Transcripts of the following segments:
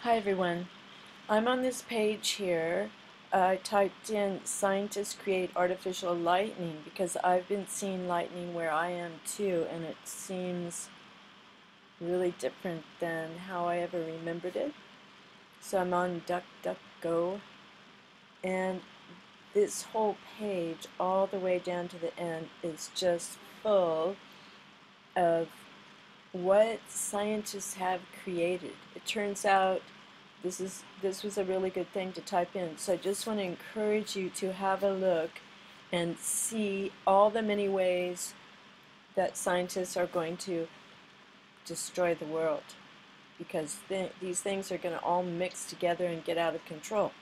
Hi everyone. I'm on this page here. I typed in scientists create artificial lightning because I've been seeing lightning where I am too, and it seems really different than how I ever remembered it. So I'm on DuckDuckGo, and this whole page all the way down to the end is just full of what scientists have created. It turns out this was a really good thing to type in. So I just want to encourage you to have a look and see all the many ways that scientists are going to destroy the world, because these things are going to all mix together and get out of control,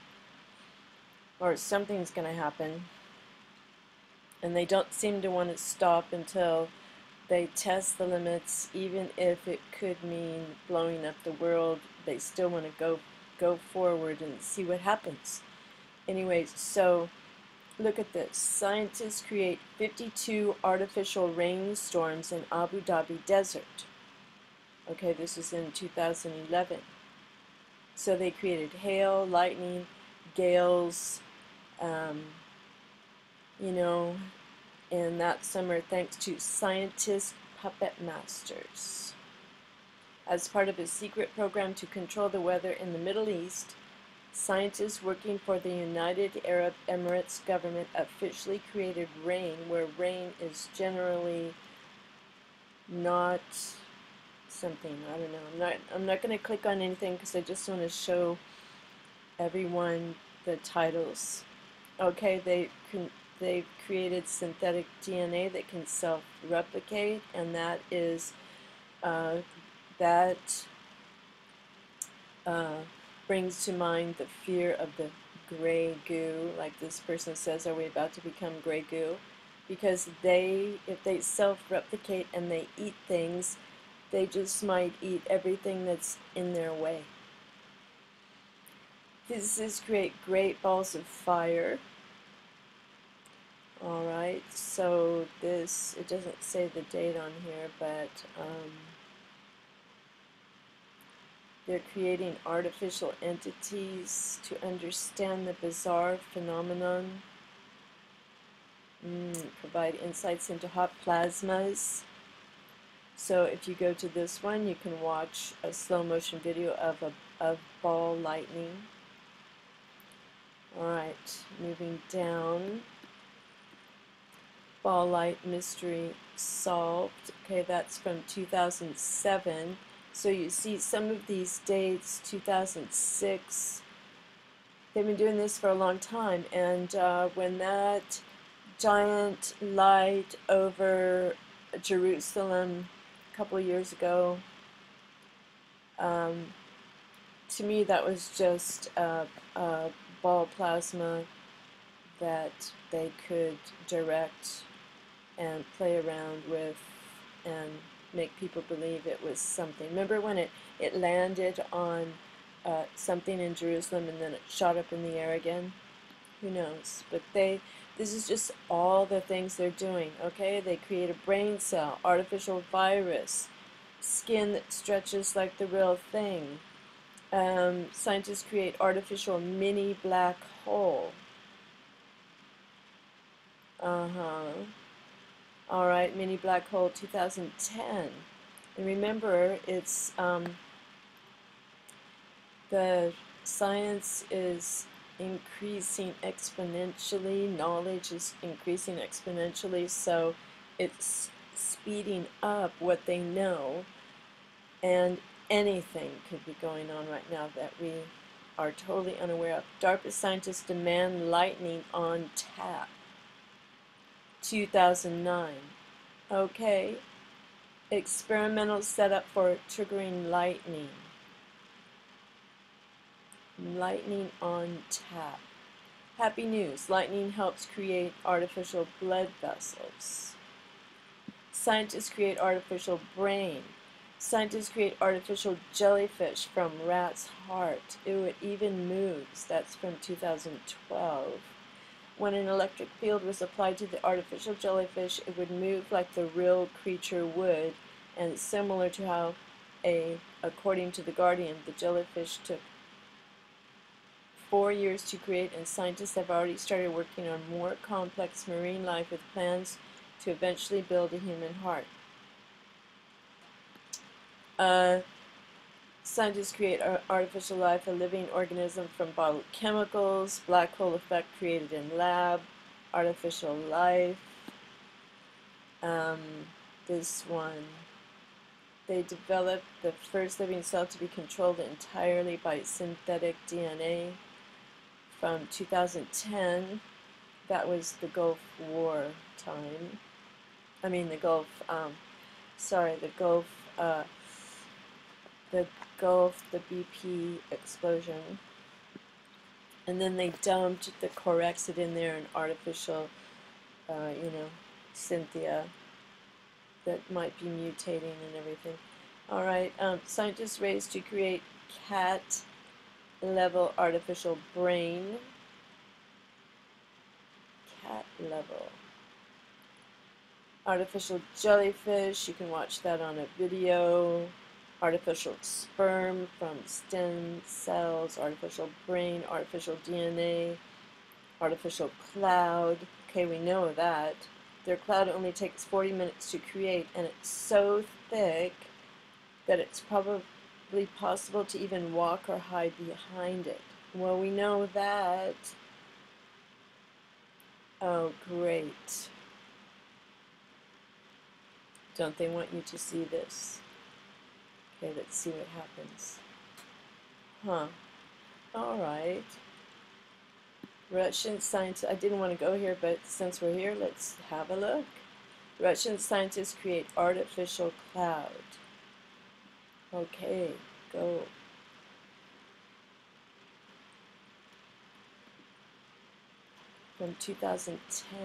or something's going to happen, and they don't seem to want to stop until they test the limits. Even if it could mean blowing up the world, they still want to go forward and see what happens. Anyways, so look at this. Scientists create 52 artificial rainstorms in Abu Dhabi desert. Okay, this is in 2011. So they created hail, lightning, gales, um, you know, in that summer thanks to scientist puppet masters. As part of a secret program to control the weather in the Middle East, scientists working for the United Arab Emirates government officially created rain, where rain is generally not something, I don't know. I'm not going to click on anything because I just want to show everyone the titles. Okay, they've created synthetic DNA that can self-replicate, and that is that brings to mind the fear of the gray goo. Like this person says, are we about to become gray goo? Because if they self-replicate and they eat things, they just might eat everything that's in their way. Physicists create great balls of fire. Alright, so this, it doesn't say the date on here, but they're creating artificial entities to understand the bizarre phenomenon. Provide insights into hot plasmas. So if you go to this one, you can watch a slow motion video of ball lightning. Alright, moving down. Ball light mystery solved. Okay, that's from 2007. So you see some of these dates, 2006. They've been doing this for a long time, and when that giant light over Jerusalem a couple of years ago, to me that was just a ball plasma that they could direct and play around with and make people believe it was something. Remember when it landed on something in Jerusalem and then it shot up in the air again? Who knows? But this is just all the things they're doing, okay? They create a brain cell, artificial virus, skin that stretches like the real thing. Scientists create artificial mini black hole. Alright, mini black hole 2010. And remember, it's the science is increasing exponentially, knowledge is increasing exponentially, so it's speeding up what they know, and anything could be going on right now that we are totally unaware of. DARPA scientists demand lightning on tap. 2009. Okay. Experimental setup for triggering lightning. Lightning on tap. Happy news. Lightning helps create artificial blood vessels. Scientists create artificial brain. Scientists create artificial jellyfish from rat's heart. Ew, it even moves. That's from 2012. When an electric field was applied to the artificial jellyfish, it would move like the real creature would, and similar to how a according to The Guardian, the jellyfish took 4 years to create, and scientists have already started working on more complex marine life with plans to eventually build a human heart. Scientists create artificial life, a living organism from bottled chemicals, black hole effect created in lab, artificial life. This one, they developed the first living cell to be controlled entirely by synthetic DNA from 2010. That was the Gulf War time. I mean the Gulf, the BP explosion. And then they dumped the Corexit in there, an artificial, Cynthia that might be mutating and everything. All right, scientists race to create cat-level artificial brain. Cat-level. Artificial jellyfish, you can watch that on a video. Artificial sperm from stem cells, artificial brain, artificial DNA, artificial cloud. Okay, we know that. Their cloud only takes 40 minutes to create, and it's so thick that it's probably possible to even walk or hide behind it. Well, we know that. Oh, great. Don't they want you to see this? Okay, let's see what happens. Huh. Alright. Russian scientists, I didn't want to go here, but since we're here, let's have a look. Russian scientists create artificial cloud. Okay, go. From 2010.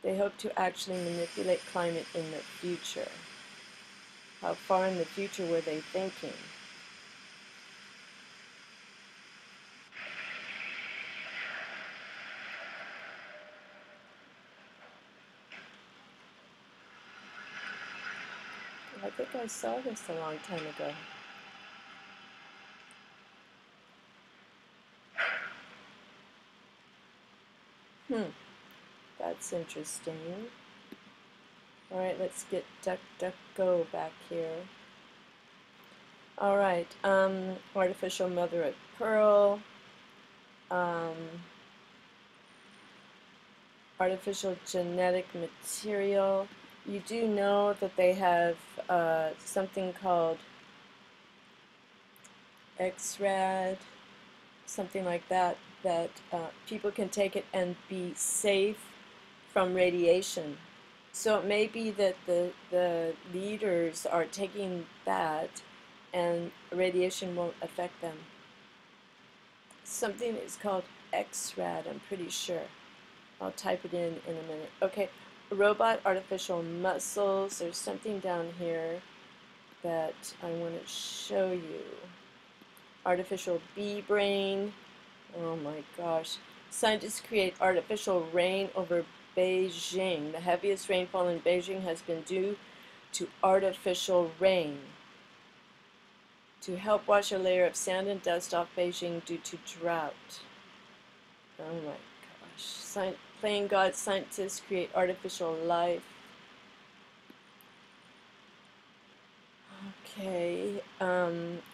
They hope to actually manipulate climate in the future. How far in the future were they thinking? I think I saw this a long time ago. That's interesting. Alright, let's get DuckDuckGo back here. Alright, artificial mother of pearl. Artificial genetic material. You do know that they have something called XRAD, something like that, that people can take it and be safe from radiation. So it may be that the leaders are taking that and radiation won't affect them. Something is called XRAD, I'm pretty sure. I'll type it in a minute. Okay, robot artificial muscles. There's something down here that I want to show you. Artificial bee brain. Oh my gosh. Scientists create artificial rain over Beijing. The heaviest rainfall in Beijing has been due to artificial rain to help wash a layer of sand and dust off Beijing due to drought. Oh my gosh. Playing God, scientists create artificial life. Okay,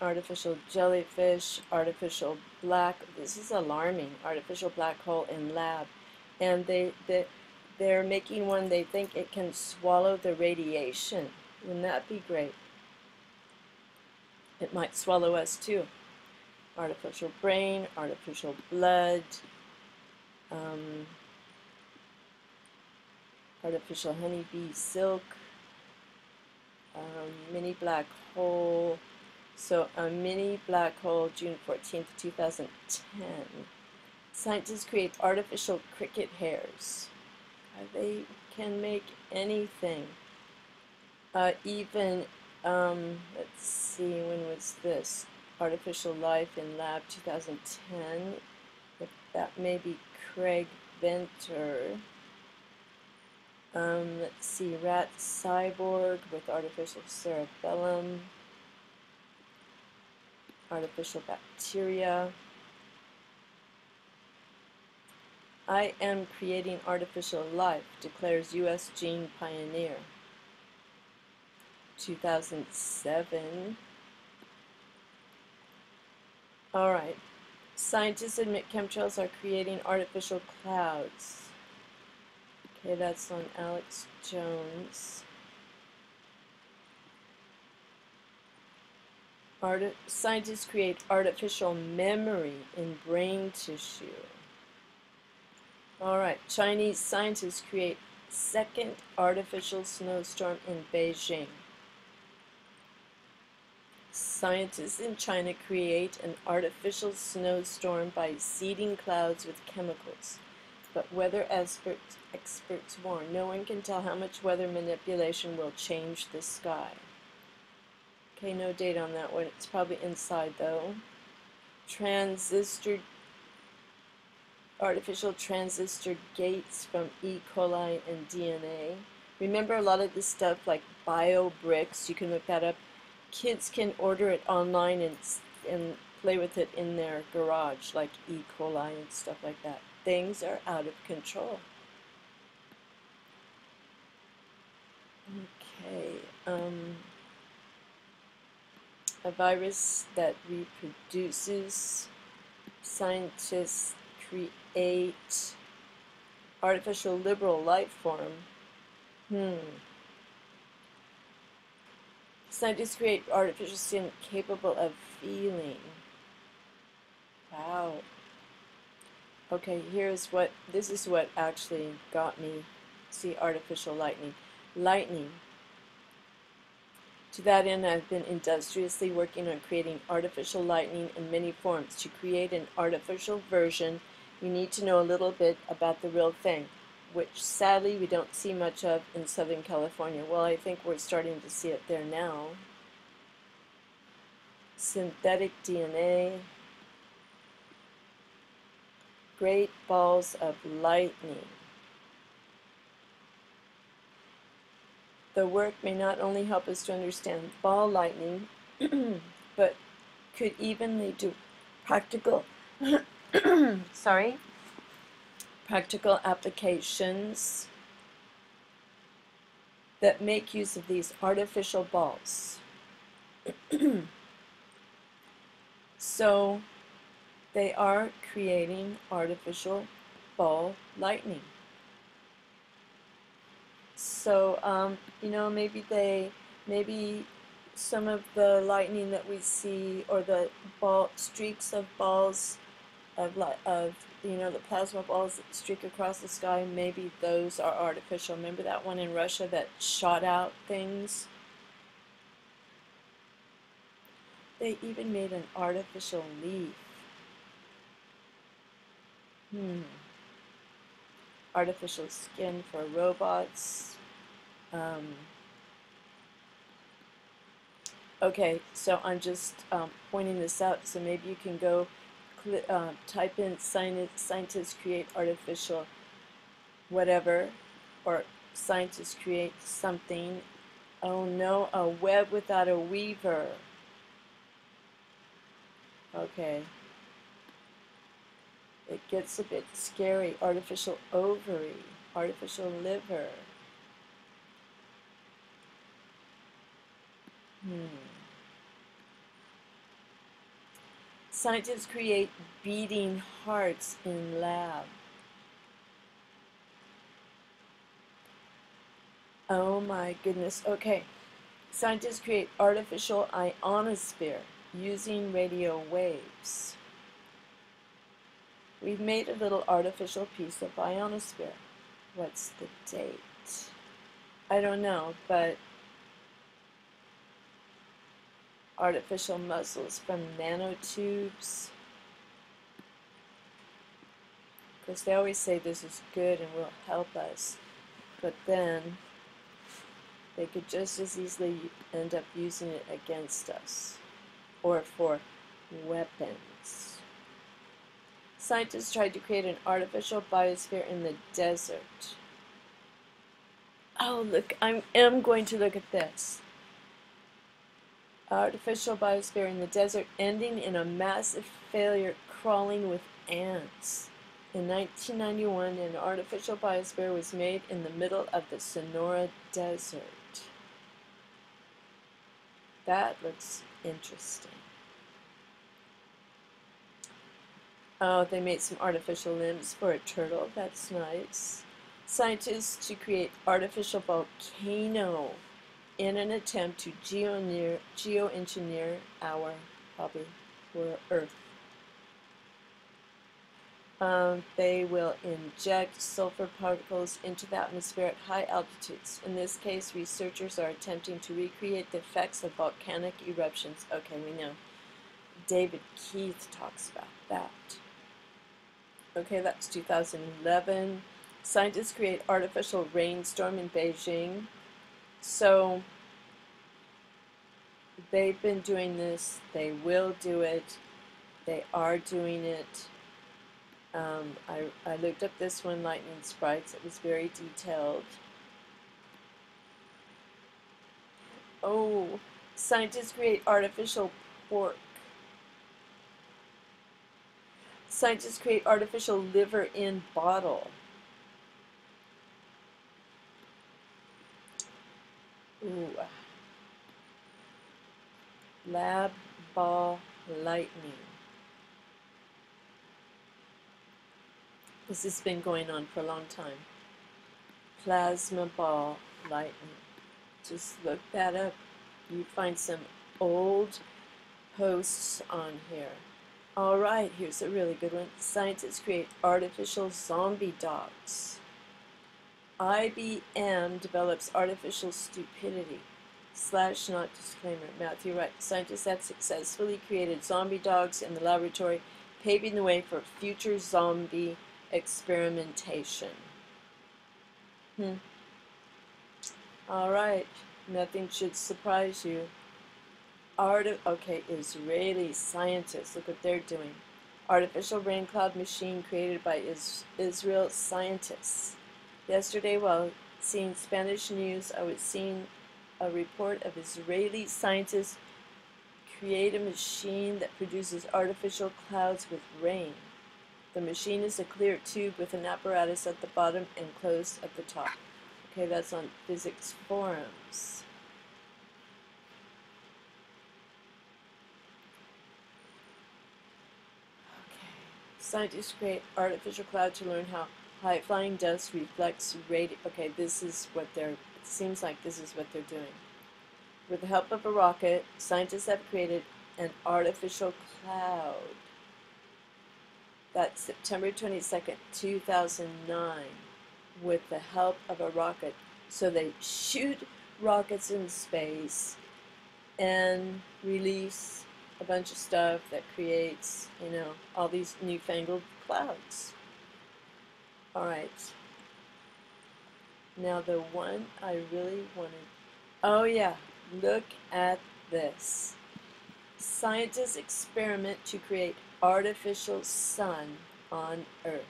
artificial jellyfish, artificial this is alarming, artificial black hole in lab. And they're making one, they think it can swallow the radiation. Wouldn't that be great? It might swallow us too. Artificial brain, artificial blood, artificial honeybee silk, mini black hole. So a mini black hole, June 14th, 2010. Scientists create artificial cricket hairs. They can make anything. Even, let's see, when was this? Artificial life in lab 2010. That may be Craig Venter. Let's see, rat cyborg with artificial cerebellum, artificial bacteria. I am creating artificial life, declares U.S. gene pioneer. 2007. All right. Scientists admit chemtrails are creating artificial clouds. Okay, that's on Alex Jones. Scientists create artificial memory in brain tissue. All right, Chinese scientists create second artificial snowstorm in Beijing. Scientists in China create an artificial snowstorm by seeding clouds with chemicals. But weather experts warn no one can tell how much weather manipulation will change the sky. Okay, no date on that one. It's probably inside though. Artificial transistor gates from E. coli and DNA. Remember a lot of this stuff like BioBricks, you can look that up. Kids can order it online and play with it in their garage, like E. coli and stuff like that. Things are out of control. Okay, a virus that reproduces. Scientists create artificial liberal life form. Scientists create artificial skin capable of feeling. Wow. Okay, this is what actually got me. See, artificial lightning. Lightning. To that end, I've been industriously working on creating artificial lightning in many forms. To create an artificial version, you need to know a little bit about the real thing, which sadly we don't see much of in Southern California. Well, I think we're starting to see it there now. Synthetic DNA. Great balls of lightning. The work may not only help us to understand ball lightning, but could even lead to practical practical applications that make use of these artificial balls. So they are creating artificial ball lightning. So, you know, maybe some of the lightning that we see, or the streaks of balls of you know, the plasma balls that streak across the sky, maybe those are artificial. Remember that one in Russia that shot out things? They even made an artificial leaf. Artificial skin for robots. Okay, so I'm just pointing this out, so maybe you can go type in scientists create artificial whatever, or scientists create something. Oh no, a web without a weaver. Okay. It gets a bit scary. Artificial ovary, artificial liver. Scientists create beating hearts in lab. Oh my goodness. Okay. Scientists create artificial ionosphere using radio waves. We've made a little artificial piece of ionosphere. What's the date? I don't know, but artificial muscles from nanotubes. Because they always say this is good and will help us, but then they could just as easily end up using it against us, or for weapons. Scientists tried to create an artificial biosphere in the desert. Oh, look, I am going to look at this. Artificial biosphere in the desert ending in a massive failure, crawling with ants. In 1991, an artificial biosphere was made in the middle of the Sonora Desert. That looks interesting. Oh, they made some artificial limbs for a turtle. That's nice. Scientists to create artificial volcano in an attempt to geoengineer our probably Earth. They will inject sulfur particles into the atmosphere at high altitudes. In this case, researchers are attempting to recreate the effects of volcanic eruptions. Okay, we know. David Keith talks about that. Okay, that's 2011. Scientists create artificial rainstorm in Beijing. So they've been doing this. They will do it. They are doing it. I looked up this one, Lightning Sprites. It was very detailed. Oh, scientists create artificial pork. Scientists create artificial liver in bottle. Ooh. Lab ball lightning. This has been going on for a long time. Plasma ball lightning. Just look that up. You find some old posts on here. Alright, here's a really good one. Scientists create artificial zombie dogs. IBM develops artificial stupidity. / not disclaimer. Matthew Wright. Scientists have successfully created zombie dogs in the laboratory, paving the way for future zombie experimentation. Alright, nothing should surprise you. Okay, Israeli scientists, look what they're doing. Artificial rain cloud machine created by Israel scientists. Yesterday, while seeing Spanish news, I was seeing a report of Israeli scientists create a machine that produces artificial clouds with rain. The machine is a clear tube with an apparatus at the bottom and closed at the top. Okay, that's on Physics Forums. Okay, scientists create artificial cloud to learn how high-flying dust reflects radiation. Okay, this is what it seems like this is what they're doing. With the help of a rocket, scientists have created an artificial cloud. That's September 22nd, 2009, with the help of a rocket. So they shoot rockets in space and release a bunch of stuff that creates, all these newfangled clouds. Alright. Now the one I really wanted, oh yeah, look at this. Scientists experiment to create artificial sun on Earth.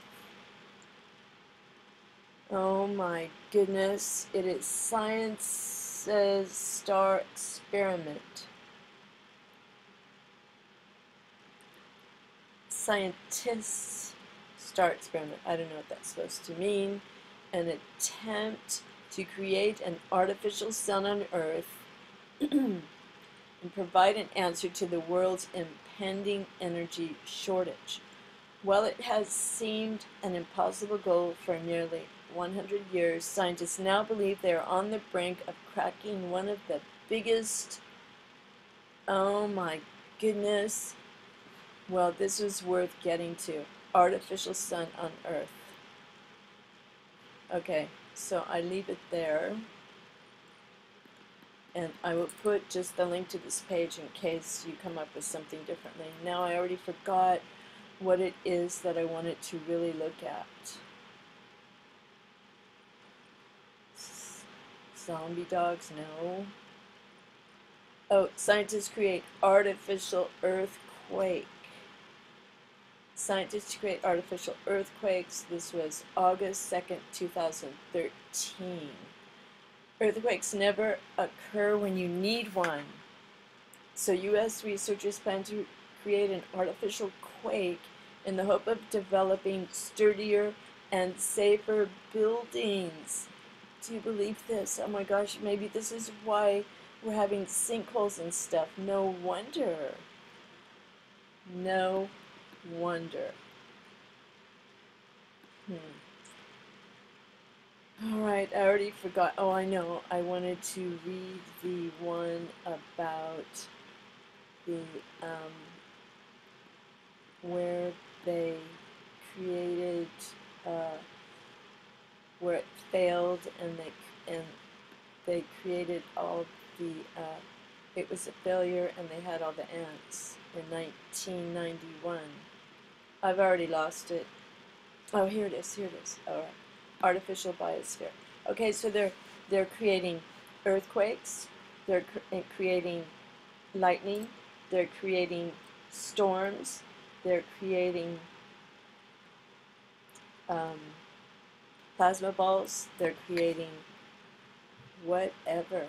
Oh my goodness, it is Science's Star Experiment. Scientists Star Experiment. I don't know what that's supposed to mean. An attempt to create an artificial sun on Earth and provide an answer to the world's impending energy shortage. While it has seemed an impossible goal for nearly 100 years, scientists now believe they are on the brink of cracking one of the biggest, oh my goodness, well, this was worth getting to, artificial sun on Earth. Okay, so I leave it there, and I will put just the link to this page in case you come up with something differently. Now I already forgot what it is that I wanted to really look at. Zombie dogs, no. Oh, scientists create artificial earthquake. Scientists create artificial earthquakes. This was August 2nd, 2013. Earthquakes never occur when you need one. So U.S. researchers plan to create an artificial quake in the hope of developing sturdier and safer buildings. Do you believe this? Oh my gosh, maybe this is why we're having sinkholes and stuff. No wonder. No wonder. All right, I already forgot. Oh, I know. I wanted to read the one about the where they created uh, where it failed and they created all the it was a failure and they had all the ants in 1991. I've already lost it. Oh, here it is. Here it is. All right, artificial biosphere. Okay, so they're creating earthquakes. They're creating lightning. They're creating storms. They're creating um, plasma balls. They're creating whatever.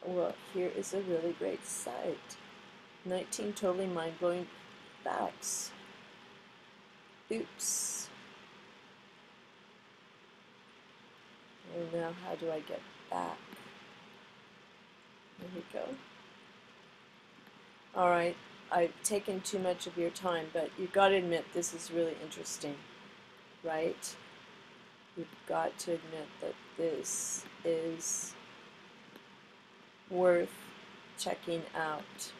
Well, here is a really great site. 19 totally mind-blowing facts. Oops. And now how do I get back? There we go. Alright, I've taken too much of your time, but you've got to admit this is really interesting, right? You've got to admit that this is worth checking out.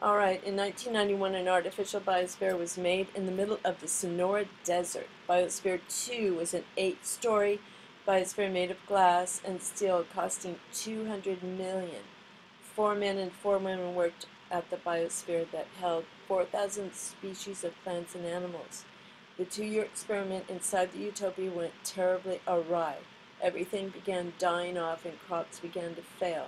Alright, in 1991 an artificial biosphere was made in the middle of the Sonora Desert. Biosphere 2 was an 8-story biosphere made of glass and steel costing $200 million. 4 men and 4 women worked at the biosphere that held 4,000 species of plants and animals. The 2-year experiment inside the utopia went terribly awry. Everything began dying off and crops began to fail.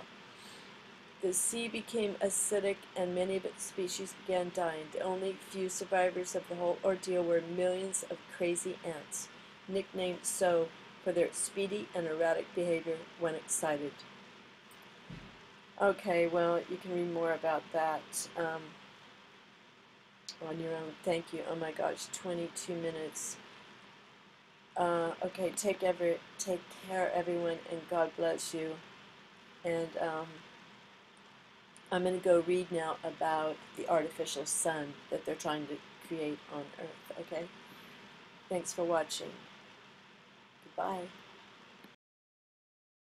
The sea became acidic and many of its species began dying. The only few survivors of the whole ordeal were millions of crazy ants, nicknamed so for their speedy and erratic behavior when excited. Okay, well, you can read more about that on your own. Thank you. Oh my gosh, 22 minutes. Okay, take care, everyone, and God bless you. And I'm going to go read now about the artificial sun that they're trying to create on Earth, okay? Thanks for watching. Goodbye.